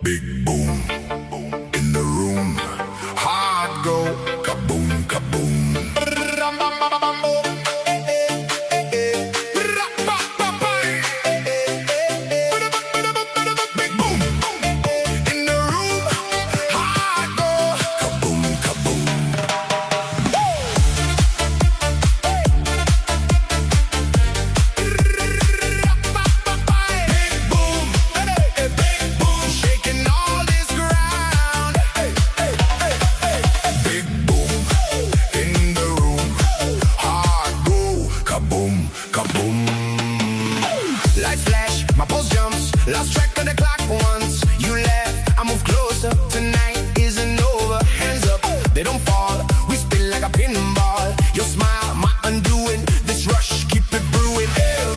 Big boom in the room. Hard go kaboom, kaboom. Big boom in the room. Hard go kaboom, kaboom. Big boom, shaking all this ground. Big boom in the room. Hard go kaboom, kaboom. Lights flash, my pulse jumps, lost track